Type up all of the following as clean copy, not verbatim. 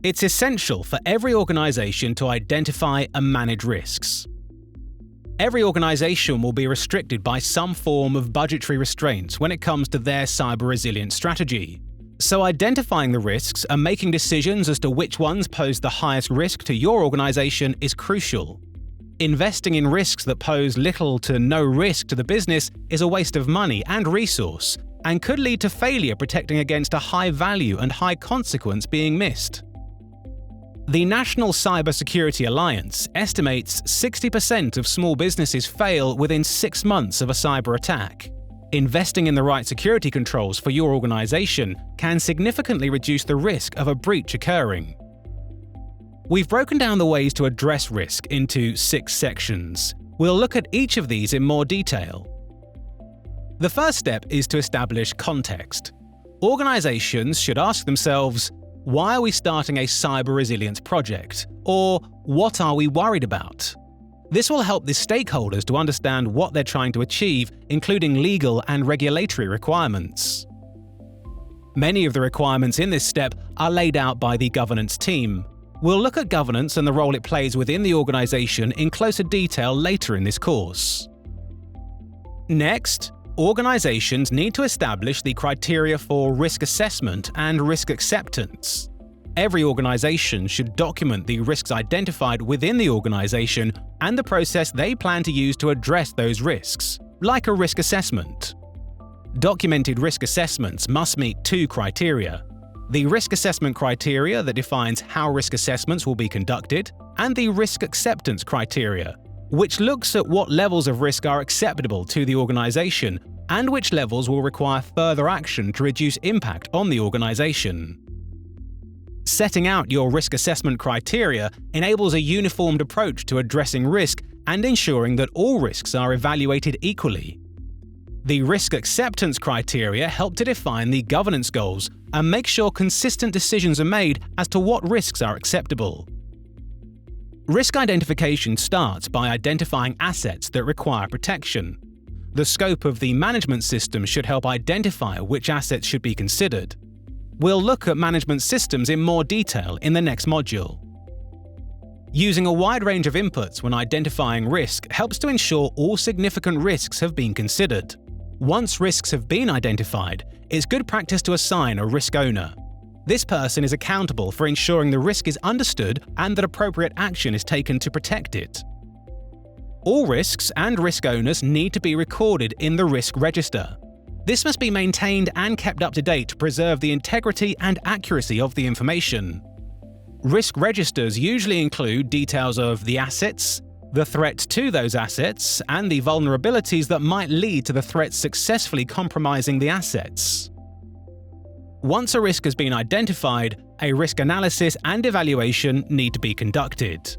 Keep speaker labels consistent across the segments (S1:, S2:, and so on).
S1: It's essential for every organization to identify and manage risks. Every organization will be restricted by some form of budgetary restraints when it comes to their cyber resilience strategy. So identifying the risks and making decisions as to which ones pose the highest risk to your organization is crucial. Investing in risks that pose little to no risk to the business is a waste of money and resource, and could lead to failure protecting against a high value and high consequence being missed. The National Cybersecurity Alliance estimates 60% of small businesses fail within 6 months of a cyber attack. Investing in the right security controls for your organization can significantly reduce the risk of a breach occurring. We've broken down the ways to address risk into 6 sections. We'll look at each of these in more detail. The first step is to establish context. Organizations should ask themselves, why are we starting a cyber resilience project? Or what are we worried about? This will help the stakeholders to understand what they're trying to achieve, including legal and regulatory requirements. Many of the requirements in this step are laid out by the governance team. We'll look at governance and the role it plays within the organization in closer detail later in this course. Next, organizations need to establish the criteria for risk assessment and risk acceptance. Every organization should document the risks identified within the organization and the process they plan to use to address those risks, like a risk assessment. Documented risk assessments must meet 2 criteria: the risk assessment criteria that defines how risk assessments will be conducted, and the risk acceptance criteria, which looks at what levels of risk are acceptable to the organization and which levels will require further action to reduce impact on the organization. Setting out your risk assessment criteria enables a uniformed approach to addressing risk and ensuring that all risks are evaluated equally. The risk acceptance criteria help to define the governance goals and make sure consistent decisions are made as to what risks are acceptable. Risk identification starts by identifying assets that require protection. The scope of the management system should help identify which assets should be considered. We'll look at management systems in more detail in the next module. Using a wide range of inputs when identifying risk helps to ensure all significant risks have been considered. Once risks have been identified, it's good practice to assign a risk owner. This person is accountable for ensuring the risk is understood and that appropriate action is taken to protect it. All risks and risk owners need to be recorded in the risk register. This must be maintained and kept up to date to preserve the integrity and accuracy of the information. Risk registers usually include details of the assets, the threat to those assets, and the vulnerabilities that might lead to the threat successfully compromising the assets. Once a risk has been identified, a risk analysis and evaluation need to be conducted.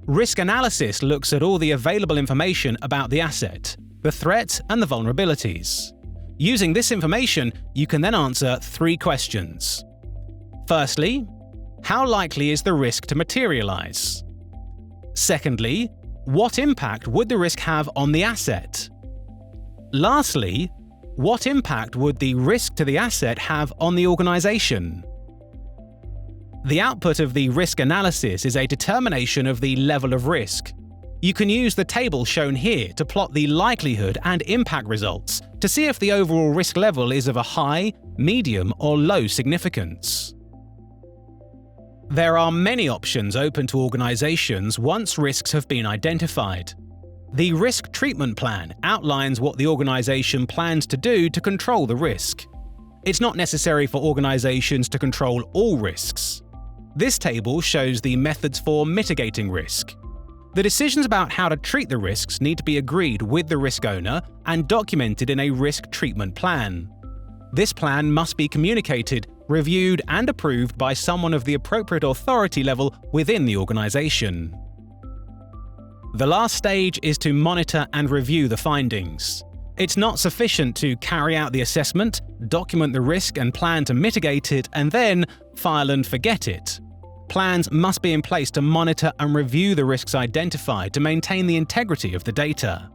S1: Risk analysis looks at all the available information about the asset, the threat, and the vulnerabilities. Using this information, you can then answer 3 questions. Firstly, how likely is the risk to materialize? Secondly, what impact would the risk have on the asset? Lastly, what impact would the risk to the asset have on the organization? The output of the risk analysis is a determination of the level of risk. You can use the table shown here to plot the likelihood and impact results to see if the overall risk level is of a high, medium, or low significance. There are many options open to organizations once risks have been identified. The risk treatment plan outlines what the organization plans to do to control the risk. It's not necessary for organizations to control all risks. This table shows the methods for mitigating risk. The decisions about how to treat the risks need to be agreed with the risk owner and documented in a risk treatment plan. This plan must be communicated, reviewed, and approved by someone of the appropriate authority level within the organization. The last stage is to monitor and review the findings. It's not sufficient to carry out the assessment, document the risk and plan to mitigate it, and then file and forget it. Plans must be in place to monitor and review the risks identified to maintain the integrity of the data.